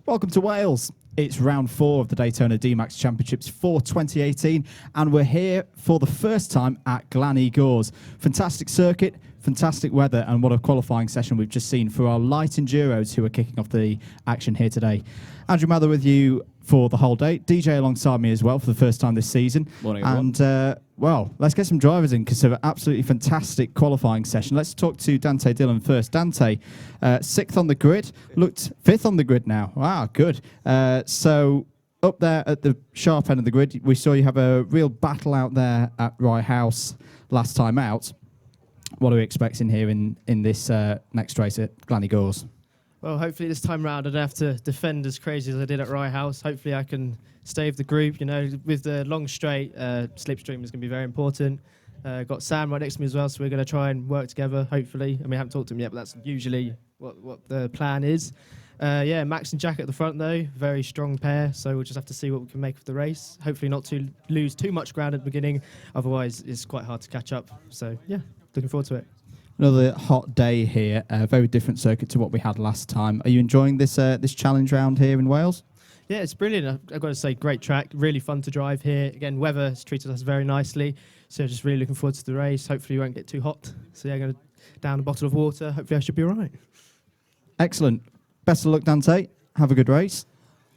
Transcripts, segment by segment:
Welcome to Wales. It's round 4 of the Daytona DMAX Championships for 2018, and we're here for the first time at Glanny Gores. Fantastic circuit, fantastic weather, and what a qualifying session we've just seen for our light enduros who are kicking off the action here today. Andrew Mather with you for the whole day. DJ alongside me as well for the first time this season. Morning, everyone. And, well, let's get some drivers in because of an absolutely fantastic qualifying session. Let's talk to Dante Dillon first. Dante, 6th on the grid, looked 5th on the grid now. Wow, good. So up there at the sharp end of the grid, we saw you have a real battle out there at Rye House last time out. What are we expecting here in this next race at Glanny Gores? Well, hopefully this time round I don't have to defend as crazy as I did at Rye House. Hopefully I can stay with the group. You know, with the long straight, slipstream is going to be very important. Got Sam right next to me as well, so we're going to try and work together, hopefully. I mean, I haven't talked to him yet, but that's usually what the plan is. Yeah, Max and Jack at the front, though. Very strong pair, so we'll just have to see what we can make of the race. Hopefully not to lose too much ground at the beginning. Otherwise, it's quite hard to catch up. So, yeah, looking forward to it. Another hot day here, a very different circuit to what we had last time. Are you enjoying this this challenge round here in Wales? Yeah, it's brilliant. I've got to say, great track, really fun to drive here. Again, weather has treated us very nicely, so just really looking forward to the race. Hopefully we won't get too hot. So yeah, I'm going to down a bottle of water. Hopefully I should be all right. Excellent. Best of luck, Dante. Have a good race.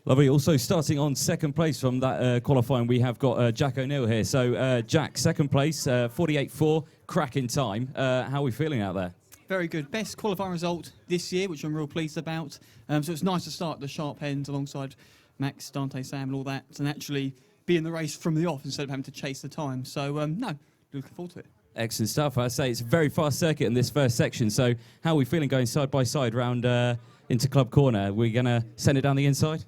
Lovely. Also starting on second place from that qualifying, we have got Jack O'Neill here. So Jack, second place, 48.4, cracking time. How are we feeling out there? Very good. Best qualifying result this year, which I'm real pleased about. So it's nice to start the sharp end alongside Max, Dante, Sam and all that, and actually be in the race from the off instead of having to chase the time. So, no, looking forward to it. Excellent stuff. I say it's a very fast circuit in this first section. So how are we feeling going side by side round into Club Corner? Are we going to send it down the inside?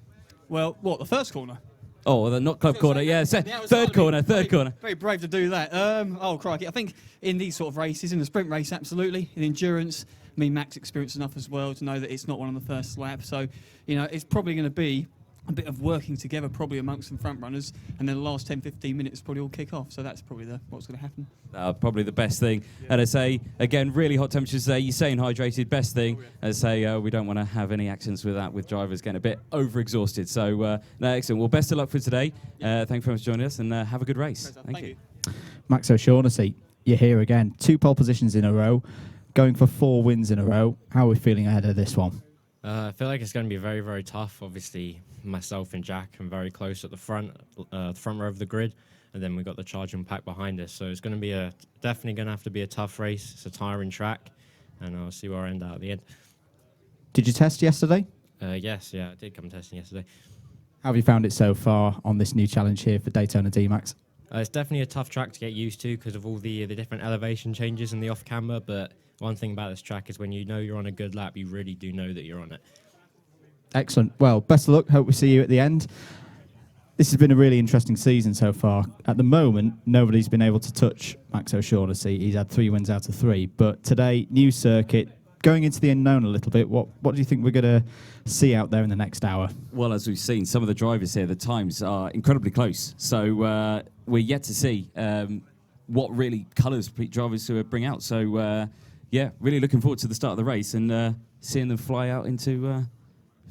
Well, what, the first corner? Oh, well, not Club Corner, yeah. Third corner. Very brave to do that. Oh, crikey. I think in these sort of races, in the sprint race, absolutely. In endurance, I mean, Max experienced enough as well to know that it's not one on the first lap. So, you know, it's probably going to be a bit of working together, probably amongst some front runners, and then the last 10, 15 minutes probably all kick off. So that's probably what's going to happen. Probably the best thing. Yeah. And I say, again, really hot temperatures today. You're staying hydrated, best thing. I say, we don't want to have any accidents with that, with drivers getting a bit over-exhausted. So, no, excellent. Well, best of luck for today. Thank you very much for joining us, and have a good race. Thank you. Max O'Shaughnessy, you're here again. 2 pole positions in a row, going for 4 wins in a row. How are we feeling ahead of this one? I feel like it's going to be very, very tough. Obviously, myself and Jack are very close at the front row of the grid, and then we've got the charging pack behind us. So it's going to be definitely going to have to be a tough race. It's a tiring track, and I'll see where I end out at the end. Did you test yesterday? Yes, yeah, I did come testing yesterday. How have you found it so far on this new challenge here for Daytona DMAX? It's definitely a tough track to get used to because of all the different elevation changes in the off-camber, but one thing about this track is when you know you're on a good lap, you really do know that you're on it. Excellent. Well, best of luck. Hope we see you at the end. This has been a really interesting season so far. At the moment, nobody's been able to touch Max O'Shaughnessy. He's had 3 wins out of 3. But today, new circuit, going into the unknown a little bit. What do you think we're going to see out there in the next hour? Well, as we've seen, some of the drivers here, the times are incredibly close. So we're yet to see what really colours drivers who bring out. So, yeah, really looking forward to the start of the race and seeing them fly out into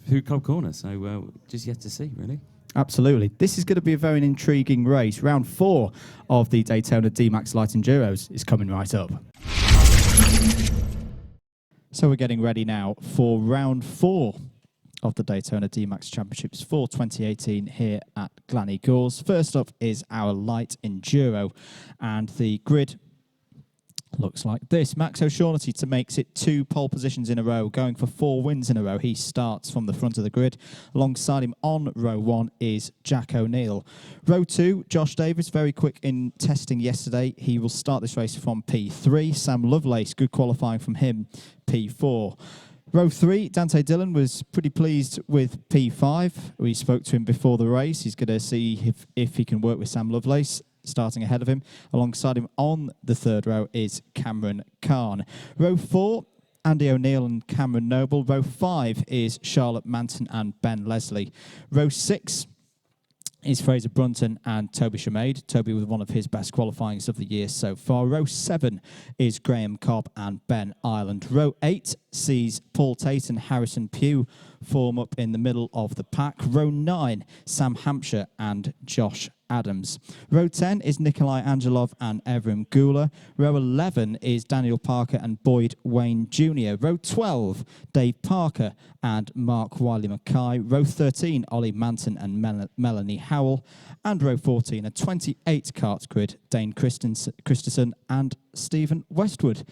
through Club Corner. So just yet to see, really. Absolutely. This is going to be a very intriguing race. Round 4 of the Daytona DMAX Light Enduros is coming right up. So we're getting ready now for round 4 of the Daytona DMAX Championships for 2018 here at Glanny Gores. First up is our Light Enduro, and the grid looks like this. Max O'Shaughnessy to makes it 2 pole positions in a row, going for 4 wins in a row. He starts from the front of the grid. Alongside him on row 1 is Jack O'Neill. Row 2, Josh Davis, very quick in testing yesterday. He will start this race from P3. Sam Lovelace, good qualifying from him, P4. Row 3, Dante Dillon was pretty pleased with P5. We spoke to him before the race. He's going to see if he can work with Sam Lovelace, starting ahead of him. Alongside him on the 3rd row is Cameron Kahn. Row 4, Andy O'Neill and Cameron Noble. Row 5 is Charlotte Manton and Ben Leslie. Row 6 is Fraser Brunton and Toby Shamade. Toby with one of his best qualifyings of the year so far. Row 7 is Graham Cobb and Ben Ireland. Row 8 sees Paul Tate and Harrison Pugh form up in the middle of the pack. Row 9, Sam Hampshire and Josh Adams. Row 10 is Nikolai Angelov and Evrim Gula. Row 11 is Daniel Parker and Boyd Wayne Jr. Row 12, Dave Parker and Mark Wiley Mackay. Row 13, Ollie Manton and Melanie Howell. And row 14, a 28 karts grid, Dane Christensen and Stephen Westwood.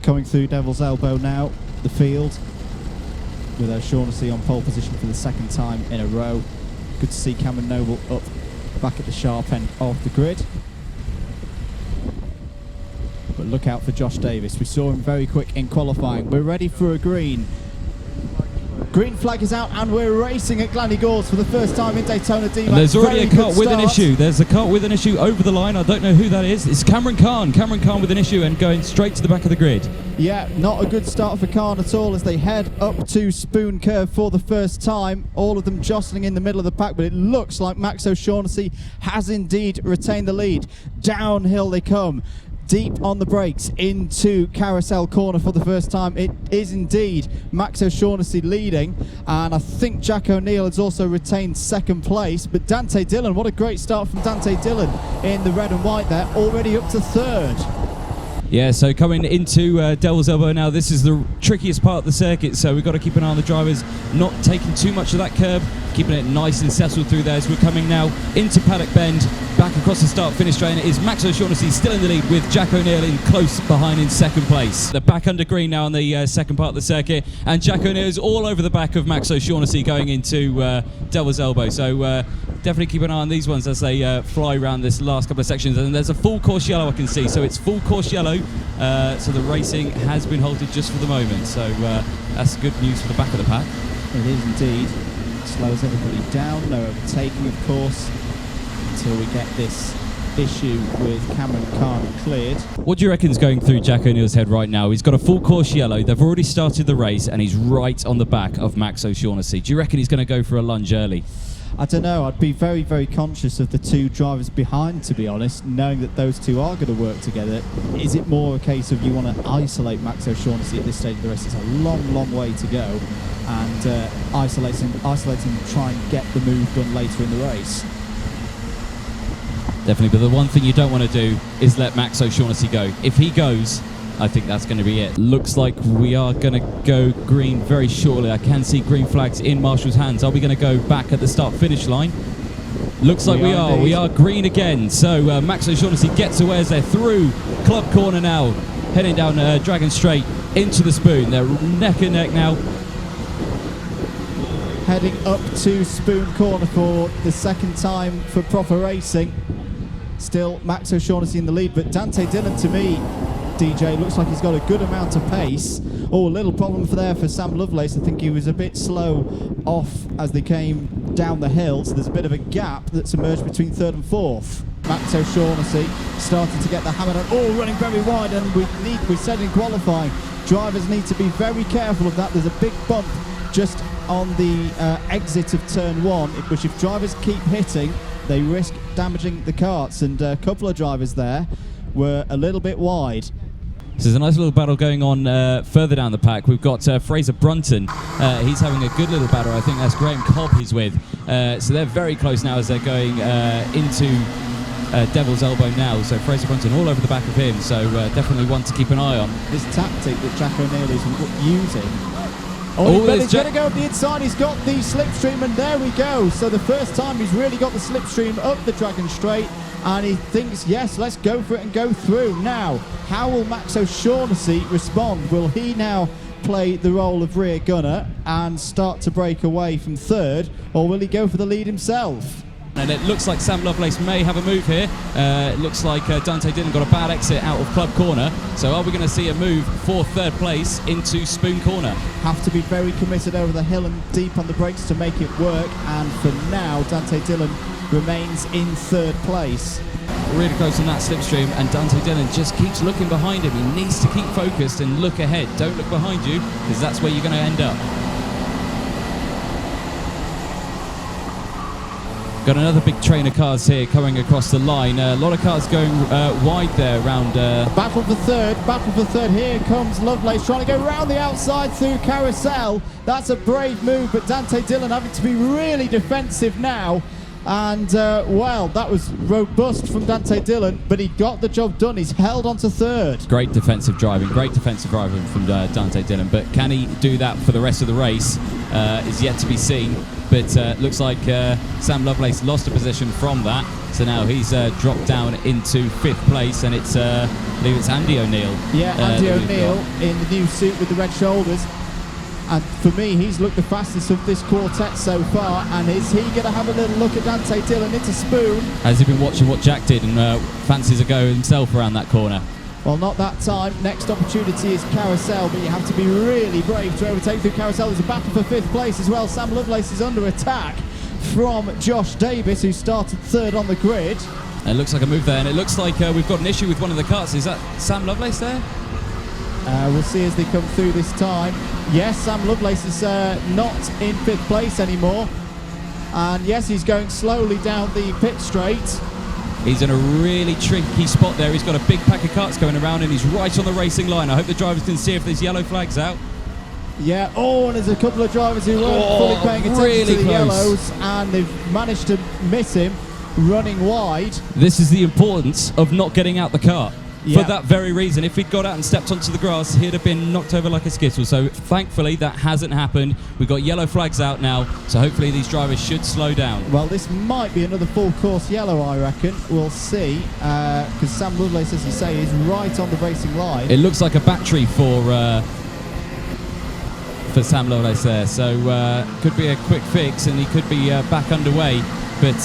Coming through Devil's Elbow now, the field, with O'Shaughnessy on pole position for the second time in a row. Good to see Cameron Noble up back at the sharp end of the grid. But look out for Josh Davis. We saw him very quick in qualifying. We're ready for a green. Green flag is out and we're racing at Glanny-Gors for the first time in Daytona DMAX. And there's already Very a cart good with an start. issue. There's a cart with an issue over the line. I don't know who that is. It's Cameron Khan. Cameron Khan with an issue and going straight to the back of the grid. Yeah, not a good start for Khan at all as they head up to Spoon Curve for the first time. All of them jostling in the middle of the pack, but it looks like Max O'Shaughnessy has indeed retained the lead. Downhill they come. Deep on the brakes into Carousel Corner for the first time. It is indeed Max O'Shaughnessy leading, and I think Jack O'Neill has also retained second place. But Dante Dillon, what a great start from Dante Dillon in the red and white there, already up to third. Yeah, so coming into Devil's Elbow now, this is the trickiest part of the circuit, so we've got to keep an eye on the drivers, not taking too much of that curb, keeping it nice and settled through there as we're coming now into Paddock Bend, back across the start-finish straight. It is Max O'Shaughnessy still in the lead with Jack O'Neill in close behind in second place. They're back under green now on the second part of the circuit, and Jack O'Neill is all over the back of Max O'Shaughnessy going into Devil's Elbow, so definitely keep an eye on these ones as they fly around this last couple of sections. And there's a full course yellow I can see, so it's full course yellow, so the racing has been halted just for the moment, so that's good news for the back of the pack. It is indeed. Slows everybody down, no overtaking of course, until we get this issue with Cameron Khan cleared. What do you reckon's going through Jack O'Neill's head right now? He's got a full course yellow, they've already started the race, and he's right on the back of Max O'Shaughnessy. Do you reckon he's going to go for a lunge early? I don't know, I'd be very, very conscious of the two drivers behind, to be honest, knowing that those two are going to work together. Is it more a case of you want to isolate Max O'Shaughnessy at this stage of the race? It's a long, long way to go, and isolating and try and get the move done later in the race. Definitely, but the one thing you don't want to do is let Max O'Shaughnessy go. If he goes, I think that's going to be it. Looks like we are going to go green very shortly. I can see green flags in Marshall's hands. Are we going to go back at the start-finish line? Looks like we are. We are green again. So Max O'Shaughnessy gets away as they're through Club Corner now, heading down Dragon Straight into the Spoon. They're neck and neck now. Heading up to Spoon Corner for the second time for proper racing. Still Max O'Shaughnessy in the lead, but Dante Dillon, to me, DJ, looks like he's got a good amount of pace. Oh, a little problem for Sam Lovelace. I think he was a bit slow off as they came down the hill, so there's a bit of a gap that's emerged between third and fourth. Max O'Shaughnessy starting to get the hammer down. Oh, running very wide, and we said in qualifying, drivers need to be very careful of that. There's a big bump just on the exit of turn one, which if drivers keep hitting, they risk damaging the karts, and a couple of drivers there were a little bit wide. So there's a nice little battle going on further down the pack. We've got Fraser Brunton. He's having a good little battle. I think that's Graham Cobb he's with. So they're very close now as they're going into Devil's Elbow now. So Fraser Brunton all over the back of him. So definitely one to keep an eye on. This tactic that Jack O'Neill is using. Oh, but he's going to go up the inside. He's got the slipstream, and there we go. So the first time he's really got the slipstream up the Dragon Straight, and he thinks, yes, let's go for it and go through. Now, how will Max O'Shaughnessy respond? Will he now play the role of rear gunner and start to break away from third, or will he go for the lead himself? And it looks like Sam Lovelace may have a move here. It looks like Dante Dillon got a bad exit out of Club Corner. So are we going to see a move for third place into Spoon Corner? Have to be very committed over the hill and deep on the brakes to make it work. And for now, Dante Dillon remains in third place. Really close on that slipstream, and Dante Dillon just keeps looking behind him. He needs to keep focused and look ahead. Don't look behind you, because that's where you're going to end up. Got another big train of cars here coming across the line. A lot of cars going wide there around. Battle for third. Here comes Lovelace trying to go round the outside through Carousel. That's a brave move, but Dante Dillon having to be really defensive now. And, well, that was robust from Dante Dillon, but he got the job done. He's held on to third. Great defensive driving from Dante Dillon. But can he do that for the rest of the race is yet to be seen. But looks like Sam Lovelace lost a position from that. So now he's dropped down into 5th place, and it's, I believe it's Andy O'Neill. Yeah, Andy O'Neill in the new suit with the red shoulders. And for me, he's looked the fastest of this quartet so far. And is he going to have a little look at Dante Dillon into Spoon? Has he been watching what Jack did and fancies a go himself around that corner? Well, not that time. Next opportunity is Carousel, but you have to be really brave to overtake through Carousel. There's a battle for 5th place as well. Sam Lovelace is under attack from Josh Davis, who started 3rd on the grid. It looks like a move there, and it looks like we've got an issue with one of the carts. Is that Sam Lovelace there? We'll see as they come through this time. Yes, Sam Lovelace is not in 5th place anymore. And yes, he's going slowly down the pit straight. He's in a really tricky spot there. He's got a big pack of carts going around, and he's right on the racing line. I hope the drivers can see if there's yellow flags out. Yeah, and there's a couple of drivers who weren't fully paying attention really to the close. yellows, and they've managed to miss him running wide. This is the importance of not getting out the car. Yeah. For that very reason. If he'd got out and stepped onto the grass, he'd have been knocked over like a skittle. So thankfully that hasn't happened. We've got yellow flags out now, so hopefully these drivers should slow down. Well, this might be another full course yellow, I reckon. We'll see, because Sam Lovelace, as you say, is right on the racing line. It looks like a battery for Sam Lovelace there, so could be a quick fix, and he could be back underway. But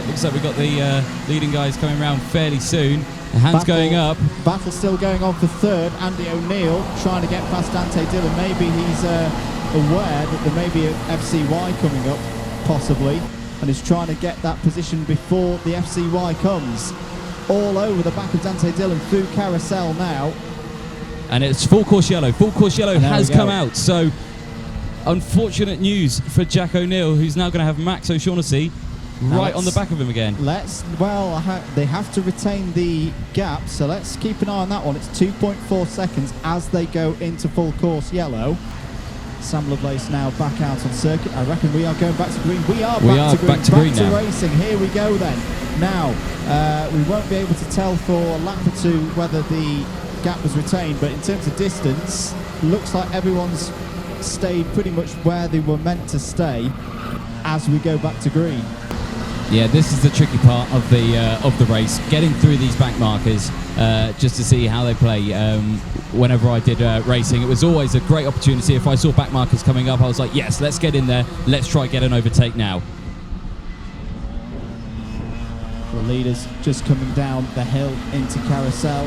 looks like we've got the leading guys coming around fairly soon. The hands going up. Battle still going on for 3rd. Andy O'Neill trying to get past Dante Dillon. Maybe he's aware that there may be a FCY coming up, possibly, and is trying to get that position before the FCY comes. All over the back of Dante Dillon through Carousel now. And it's full course yellow. Full course yellow has come out. So unfortunate news for Jack O'Neill, who's now going to have Max O'Shaughnessy right on the back of him again. They have to retain the gap, so let's keep an eye on that one. It's 2.4 seconds as they go into full course yellow. Sam Lovelace now back out on circuit. I reckon we are going back to green. We are back to green now. Racing. Here we go then. Now, we won't be able to tell for a lap or two whether the gap was retained, but in terms of distance, looks like everyone's stayed pretty much where they were meant to stay as we go back to green. Yeah, this is the tricky part of the race, getting through these back markers just to see how they play. Whenever I did racing, it was always a great opportunity. If I saw back markers coming up, I was like, yes, let's get in there. Let's try get an overtake now. The leaders just coming down the hill into Carousel.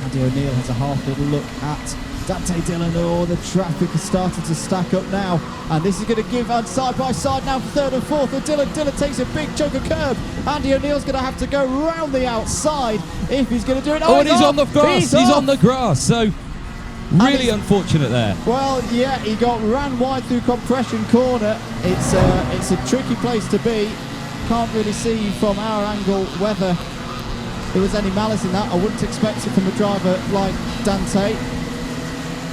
Andy O'Neill has a half little look at Dante Dillon. Oh, the traffic has started to stack up now, and this is going to give on side by side now for 3rd and 4th. And Dillon takes a big chunk of curb. Andy O'Neill's going to have to go round the outside if he's going to do it. Oh, and he's on the grass. He's on the grass. So really unfortunate there. Well, yeah, he got ran wide through compression corner. It's a tricky place to be. Can't really see from our angle whether there was any malice in that. I wouldn't expect it from a driver like Dante.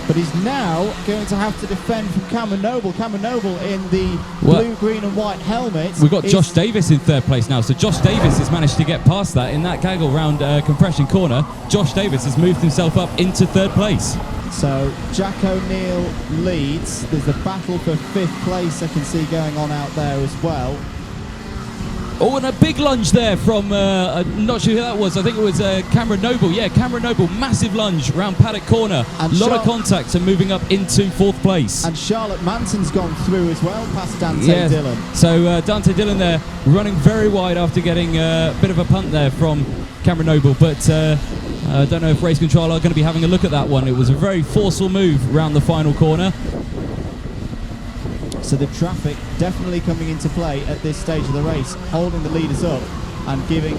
But he's now going to have to defend from Cameron Noble. Cameron Noble in the blue, green and white helmet. We've got Josh Davis in 3rd place now. So Josh Davis has managed to get past that in that gaggle round compression corner. Josh Davis has moved himself up into 3rd place. So Jack O'Neill leads. There's a battle for 5th place I can see going on out there as well. Oh, and a big lunge there from, I'm not sure who that was. I think it was Cameron Noble. Yeah, Cameron Noble, massive lunge round paddock corner. A lot of contact and moving up into 4th place. And Charlotte Manson's gone through as well, past Dante Dillon. So Dante Dillon there, running very wide after getting a bit of a punt there from Cameron Noble. But I don't know if Race Control are going to be having a look at that one. It was a very forceful move round the final corner. So the traffic definitely coming into play at this stage of the race, holding the leaders up and giving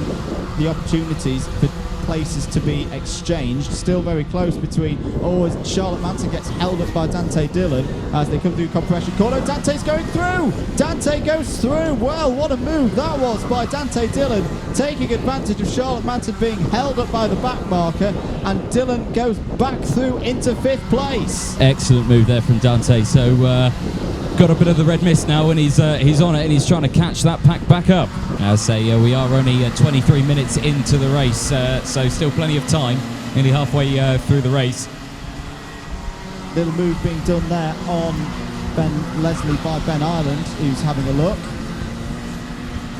the opportunities for places to be exchanged. Still very close between, as Charlotte Manson gets held up by Dante Dillon as they come through compression corner. Dante's going through! Dante goes through! Well, what a move that was by Dante Dillon, taking advantage of Charlotte Manson being held up by the back marker, and Dillon goes back through into 5th place. Excellent move there from Dante. So got a bit of the red mist now, and he's on it, and he's trying to catch that pack back up. I say we are only 23 minutes into the race, so still plenty of time, nearly halfway through the race. Little move being done there on Ben Leslie by Ben Ireland, who's having a look.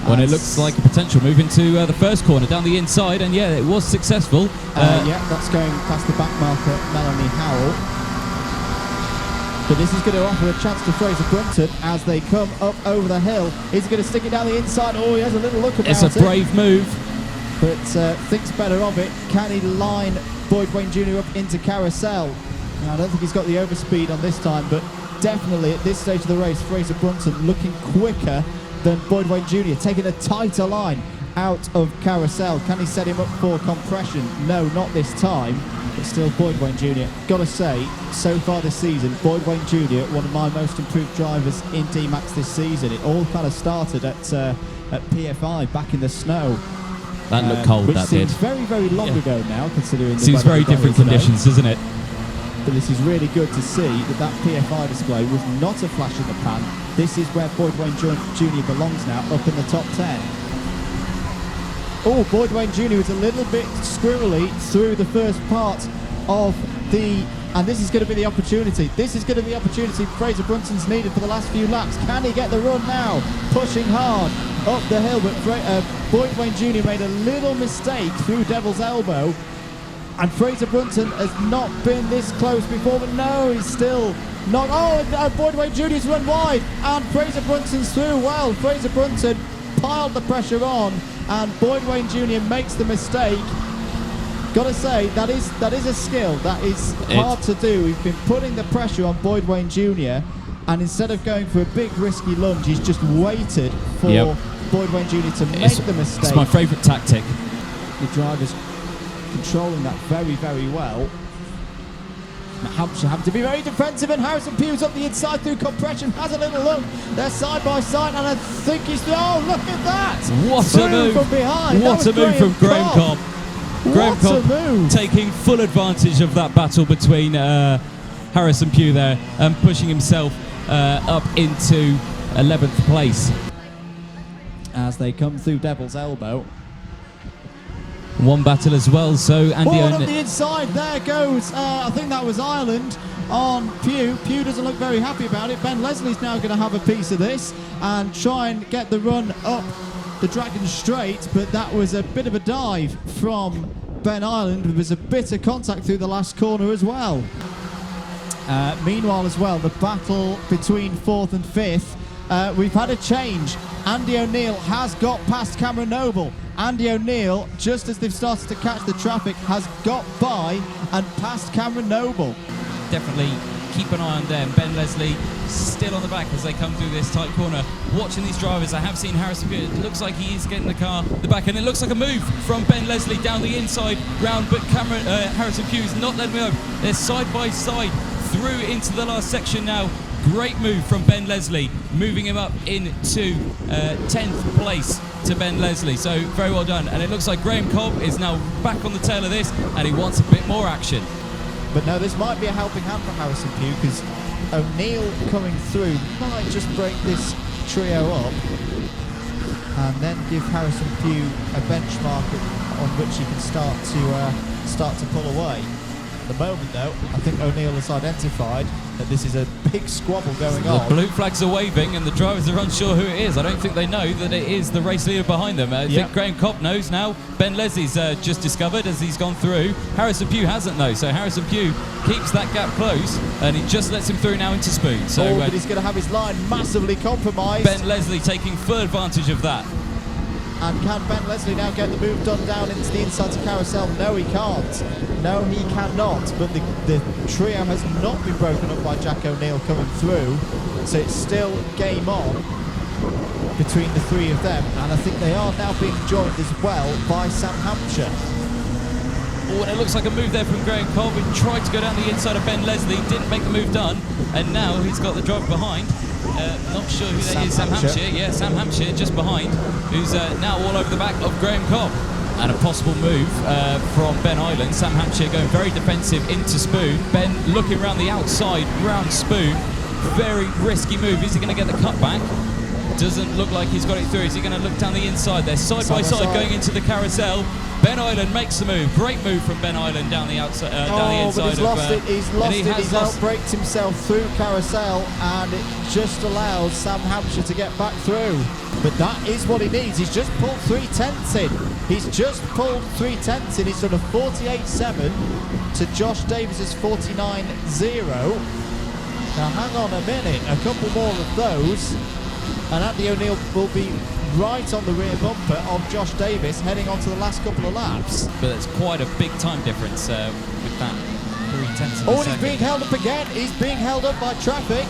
When it looks like a potential move into the first corner down the inside, and yeah, it was successful. Yeah, that's going past the back marker, Melanie Howell. But this is going to offer a chance to Fraser Brunton as they come up over the hill. He's going to stick it down the inside. Oh, he has a little look about it. It's a brave move. But thinks better of it. Can he line Boyd Wayne Jr. up into Carousel? Now, I don't think he's got the overspeed on this time, but definitely at this stage of the race, Fraser Brunton looking quicker than Boyd Wayne Jr., taking a tighter line out of Carousel. Can he set him up for compression? No, not this time. But still, Boyd Wayne Jr., gotta say, so far this season, Boyd Wayne Jr., one of my most improved drivers in DMAX this season. It all kind of started at PFI back in the snow. That looked cold, which that did. seems very, very long ago now, considering the seems weather very we've got different here today. conditions, doesn't it? But this is really good to see that PFI display was not a flash in the pan. This is where Boyd Wayne Jr. belongs now, up in the top 10. Oh, Boyd Wayne Jr. was a little bit squirrely through the first part of the... And this is going to be the opportunity. This is going to be the opportunity Fraser Brunton's needed for the last few laps. Can he get the run now? Pushing hard up the hill, but Boyd Wayne Jr. made a little mistake through Devil's Elbow. And Fraser Brunton has not been this close before, but no, he's still not... Oh, Boyd Wayne Jr.'s run wide, and Fraser Brunton's through. Well, Fraser Brunton piled the pressure on, and Boyd Wayne Jr. makes the mistake. Gotta say, that is a skill. That is hard to do. We've been putting the pressure on Boyd Wayne Jr., and instead of going for a big risky lunge, he's just waited for Boyd Wayne Jr. to make the mistake. It's my favourite tactic. The driver's controlling that very, very well. Now Hampshire having to be very defensive, and Harrison Pugh's up the inside through compression, has a little look. They're side by side, and I think he's... Oh, look at that! What through a move from behind. What a move from Graham Cobb. Graham Cobb taking full advantage of that battle between Harrison Pugh there and pushing himself up into 11th place. As they come through Devil's Elbow. One battle as well, so Andy... on the inside, there goes, I think that was Ireland on Pugh. Pugh doesn't look very happy about it. Ben Leslie's now going to have a piece of this and try and get the run up the Dragon Straight, but that was a bit of a dive from Ben Ireland. There was a bit of contact through the last corner as well. Meanwhile as well, the battle between 4th and 5th, we've had a change. Andy O'Neill has got past Cameron Noble. Andy O'Neill, just as they've started to catch the traffic, has got by and past Cameron Noble. Definitely keep an eye on them. Ben Leslie still on the back as they come through this tight corner. Watching these drivers, I have seen Harrison Pugh. It looks like he is getting the car the back, and it looks like a move from Ben Leslie down the inside round, but Harrison Pugh is not letting me go. They're side by side through into the last section now. Great move from Ben Leslie, moving him up into 10th place to Ben Leslie. So very well done. And it looks like Graham Cobb is now back on the tail of this, and he wants a bit more action. But no, this might be a helping hand for Harrison Pugh, because O'Neill coming through might just break this trio up and then give Harrison Pugh a benchmark on which he can start to pull away. At the moment, though, I think O'Neill has identified that this is a big squabble going on. The blue flags are waving and the drivers are unsure who it is. I don't think they know that it is the race leader behind them. I think Graham Cobb knows now. Ben Leslie's just discovered as he's gone through. Harrison Pugh hasn't, though, so Harrison Pugh keeps that gap close and he just lets him through now into Spoon. So, but he's going to have his line massively compromised. Ben Leslie taking full advantage of that. And can Ben Leslie now get the move done down into the inside to Carousel? No, he can't. No, he cannot. But the trio has not been broken up by Jack O'Neill coming through. So it's still game on between the three of them. And I think they are now being joined as well by Sam Hampshire. Oh, and it looks like a move there from Graham Cobb, who tried to go down the inside of Ben Leslie, didn't make the move done, and now he's got the driver behind. Not sure who that is. Sam Hampshire. Yeah, Sam Hampshire just behind, who's now all over the back of Graham Cobb. And a possible move from Ben Island. Sam Hampshire going very defensive into Spoon. Ben looking around the outside, round Spoon. Very risky move. Is he going to get the cutback? Doesn't look like he's got it through. Is he going to look down the inside? They're side by side going into the carousel. Ben Island makes the move. Great move from Ben Island down the outside. Down the inside. But he's lost it. He's lost it. He's lost. outbraked himself through carousel, and it just allows Sam Hampshire to get back through. But that is what he needs. He's just pulled 3/10 in. He's just pulled 3/10 in. He's done a 48.7 to Josh Davis's 49.0. Now hang on a minute. A couple more of those, and Andy O'Neill will be right on the rear bumper of Josh Davis heading on to the last couple of laps. But it's quite a big time difference with that 3/10. Oh, and he's being held up again. He's being held up by traffic.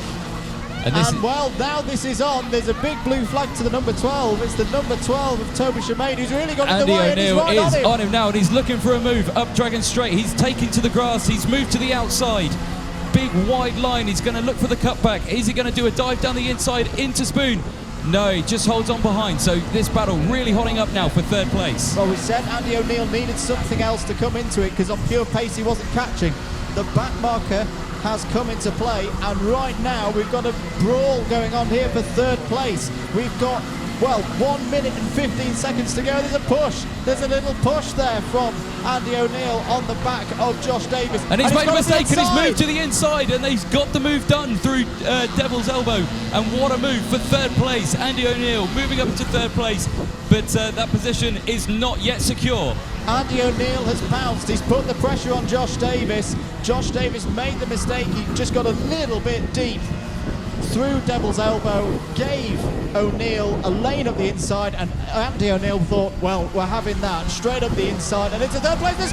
And well, now this is on. There's a big blue flag to the number 12. It's the number 12 of Toby Shemaine who's really got in the way. Andy O'Neill is on him now, and he's looking for a move up Dragon Straight. He's taking to the grass. He's moved to the outside. Big wide line. He's going to look for the cutback. Is he going to do a dive down the inside into Spoon? No, he just holds on behind. So this battle really hotting up now for third place. Well, we said Andy O'Neill needed something else to come into it because on pure pace he wasn't catching. The back marker has come into play, and right now we've got a brawl going on here for third place. We've got, well, 1 minute and 15 seconds to go. There's a push. There's a little push there from Andy O'Neill on the back of Josh Davis. And he's made a mistake, and he's moved to the inside, and he's got the move done through Devil's Elbow. And what a move for third place. Andy O'Neill moving up to third place, but that position is not yet secure. Andy O'Neill has bounced. He's put the pressure on Josh Davis. Josh Davis made the mistake. He just got a little bit deep through Devil's Elbow, gave O'Neill a lane up the inside, and Andy O'Neill thought, well, we're having that straight up the inside, and into third place. There's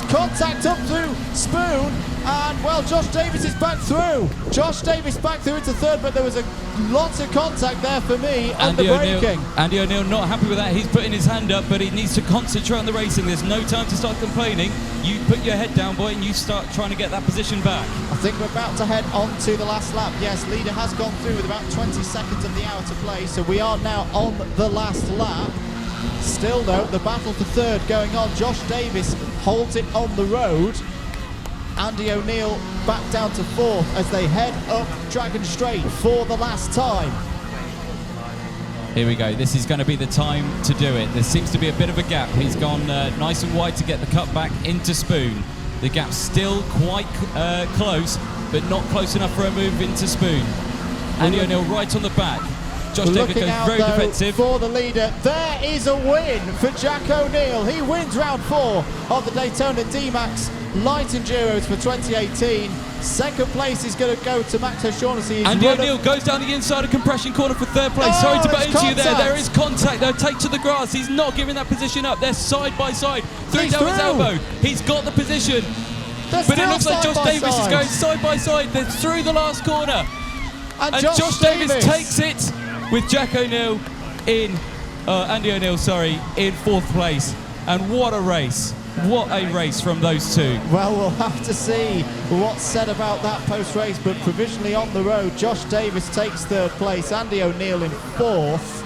contact up through Spoon, and well, Josh Davis is back through. Josh Davis back through into third, but there was lots of contact there for me on the braking. Andy O'Neill not happy with that. He's putting his hand up, but he needs to concentrate on the racing. There's no time to start complaining. You put your head down, boy, and you start trying to get that position back. I think we're about to head on to the last lap. Yes, leader has gone through with about 20 seconds of the hour to play, so we are now on the last lap. Still though, the battle for third going on. Josh Davis holds it on the road. Andy O'Neill back down to fourth as they head up Dragon Straight for the last time. Here we go. This is going to be the time to do it. There seems to be a bit of a gap. He's gone nice and wide to get the cut back into Spoon. The gap's still quite close, but not close enough for a move into Spoon. Andy O'Neill right on the back. Josh Davis goes very defensive. For the leader, there is a win for Jack O'Neill. He wins round 4 of the Daytona DMAX Light Enduros for 2018. Second place is going to go to Max O'Shaughnessy. Andy O'Neill goes down the inside of compression corner for third place. Sorry to butt into you there. There is contact. They'll take to the grass. He's not giving that position up. They're side by side. Through Devil's Elbow. He's got the position. But it looks like Josh Davis is going side by side. They're through the last corner. And Josh Davis takes it with Jack O'Neill in, Andy O'Neill, sorry, in fourth place. And what a race. What a race from those two. Well, we'll have to see what's said about that post-race, but provisionally on the road, Josh Davis takes third place, Andy O'Neill in fourth.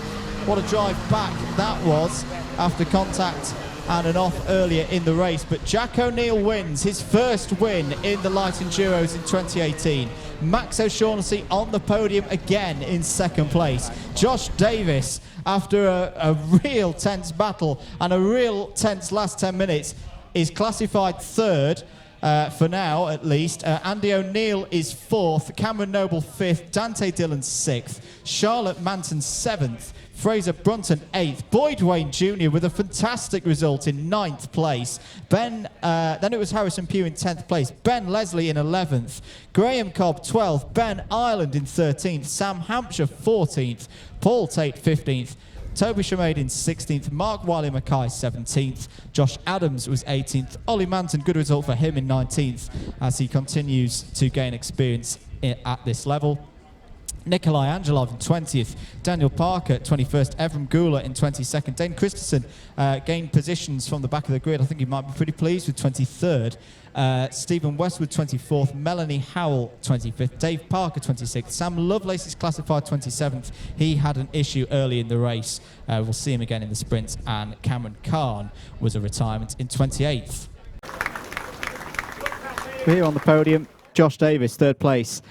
What a drive back that was after contact and an off earlier in the race. But Jack O'Neill wins his first win in the Light Enduros in 2018. Max O'Shaughnessy on the podium again in second place. Josh Davis, after a real tense battle and a real tense last 10 minutes, is classified third for now at least. Andy O'Neill is fourth, Cameron Noble fifth, Dante Dillon sixth, Charlotte Manton seventh, Fraser Brunton 8th, Boyd Wayne Jr. with a fantastic result in 9th place. Then it was Harrison Pugh in 10th place, Ben Leslie in 11th, Graham Cobb 12th, Ben Ireland in 13th, Sam Hampshire 14th, Paul Tate 15th, Toby Shemaine in 16th, Mark Wiley-Mackay 17th, Josh Adams was 18th, Ollie Manton, good result for him in 19th as he continues to gain experience at this level. Nikolai Angelov in 20th, Daniel Parker 21st, Evram Gula in 22nd. Dane Christensen gained positions from the back of the grid. I think he might be pretty pleased with 23rd. Stephen Westwood 24th, Melanie Howell 25th, Dave Parker 26th, Sam Lovelace is classified 27th. He had an issue early in the race. We'll see him again in the sprint. And Cameron Kahn was a retirement in 28th. We're here on the podium. Josh Davis, 3rd place.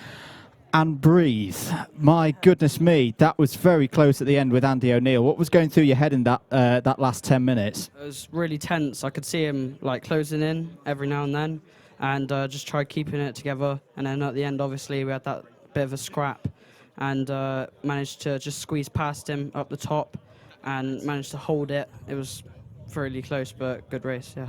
And breathe. My goodness me, that was very close at the end with Andy O'Neill. What was going through your head in that last 10 minutes? It was really tense. I could see him like closing in every now and then, and just tried keeping it together. And then at the end, obviously, we had that bit of a scrap, and managed to just squeeze past him up the top, and managed to hold it. It was really close, but good race, yeah.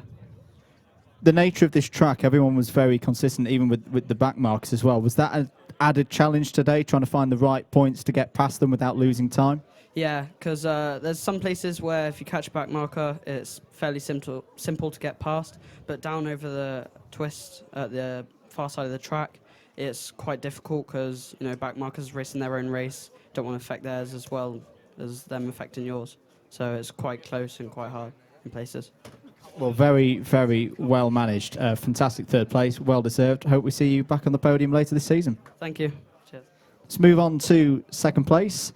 The nature of this track, everyone was very consistent, even with the back marks as well. Was that an added challenge today, trying to find the right points to get past them without losing time? Yeah, because there's some places where if you catch a back marker, it's fairly simple to get past, but down over the twist at the far side of the track, it's quite difficult because, you know, back markers racing their own race, don't want to affect theirs as well as them affecting yours. So it's quite close and quite hard in places. Well, very, very well managed. Fantastic 3rd place, well deserved. Hope we see you back on the podium later this season. Thank you. Cheers. Let's move on to 2nd place.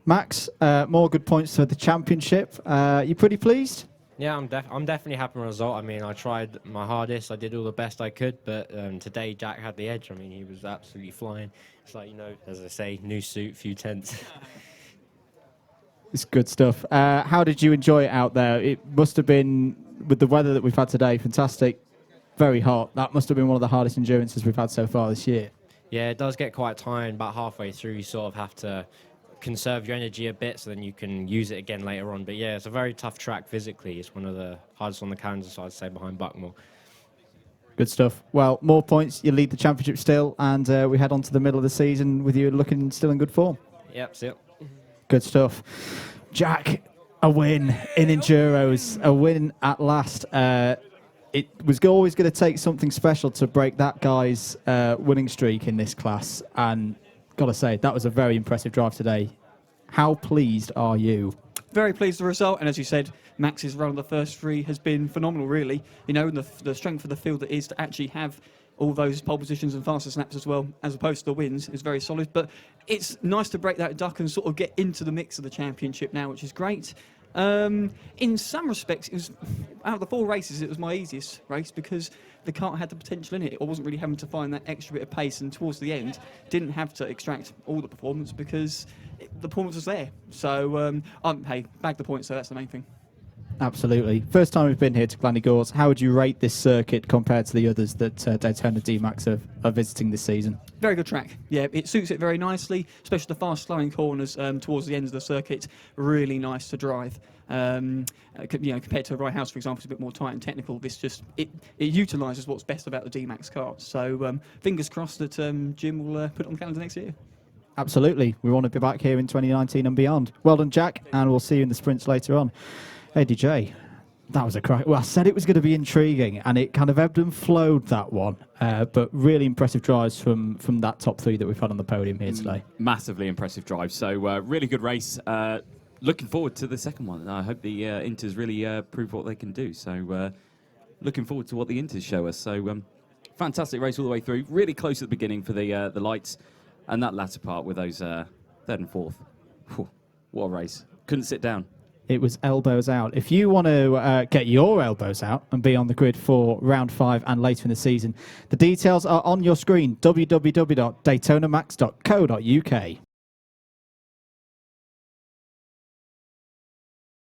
Max, more good points for the championship. You pretty pleased? Yeah, I'm definitely happy with the result. I mean, I tried my hardest. I did all the best I could, but today Jack had the edge. I mean, he was absolutely flying. It's like, you know, as I say, new suit, few tenths. It's good stuff. How did you enjoy it out there? It must have been, with the weather that we've had today, fantastic, very hot. That must have been one of the hardest endurances we've had so far this year. Yeah, it does get quite tiring. About halfway through, you sort of have to conserve your energy a bit so then you can use it again later on. But yeah, it's a very tough track physically. It's one of the hardest on the calendar, so I'd say behind Buckmore. Good stuff. Well, more points. You lead the championship still, and we head on to the middle of the season with you looking still in good form. Yep, still. Good stuff. Jack, a win in Enduros, a win at last. It was always going to take something special to break that guy's winning streak in this class, and got to say, that was a very impressive drive today. How pleased are you? Very pleased with the result, and as you said, Max's run on the first 3 has been phenomenal, really. You know, and the strength of the field that is to actually have all those pole positions and faster snaps as well, as opposed to the wins, is very solid. But it's nice to break that duck and sort of get into the mix of the championship now, which is great. In some respects, it was, out of the 4 races, it was my easiest race because the kart had the potential in it. I wasn't really having to find that extra bit of pace, and towards the end, didn't have to extract all the performance because the performance was there. So, hey, bag the points, so that's the main thing. Absolutely. First time we've been here to Glanny Gores. How would you rate this circuit compared to the others that Daytona DMAX are visiting this season? Very good track. Yeah, it suits it very nicely, especially the fast slowing corners towards the end of the circuit. Really nice to drive. You know, compared to Rye House, for example, it's a bit more tight and technical. This just it utilises what's best about the DMAX cars. So fingers crossed that Jim will put it on the calendar next year. Absolutely. We want to be back here in 2019 and beyond. Well done, Jack, and we'll see you in the sprints later on. Hey, DJ, that was a crack. Well, I said it was going to be intriguing, and it kind of ebbed and flowed, that one. But really impressive drives from that top 3 that we've had on the podium here today. Massively impressive drive. So really good race. Looking forward to the second one. I hope the Inters really prove what they can do. So looking forward to what the Inters show us. So fantastic race all the way through. Really close at the beginning for the lights, and that latter part with those 3rd and 4th. Whew, what a race. Couldn't sit down. It was elbows out. If you want to get your elbows out and be on the grid for round 5 and later in the season, the details are on your screen, www.daytonamax.co.uk.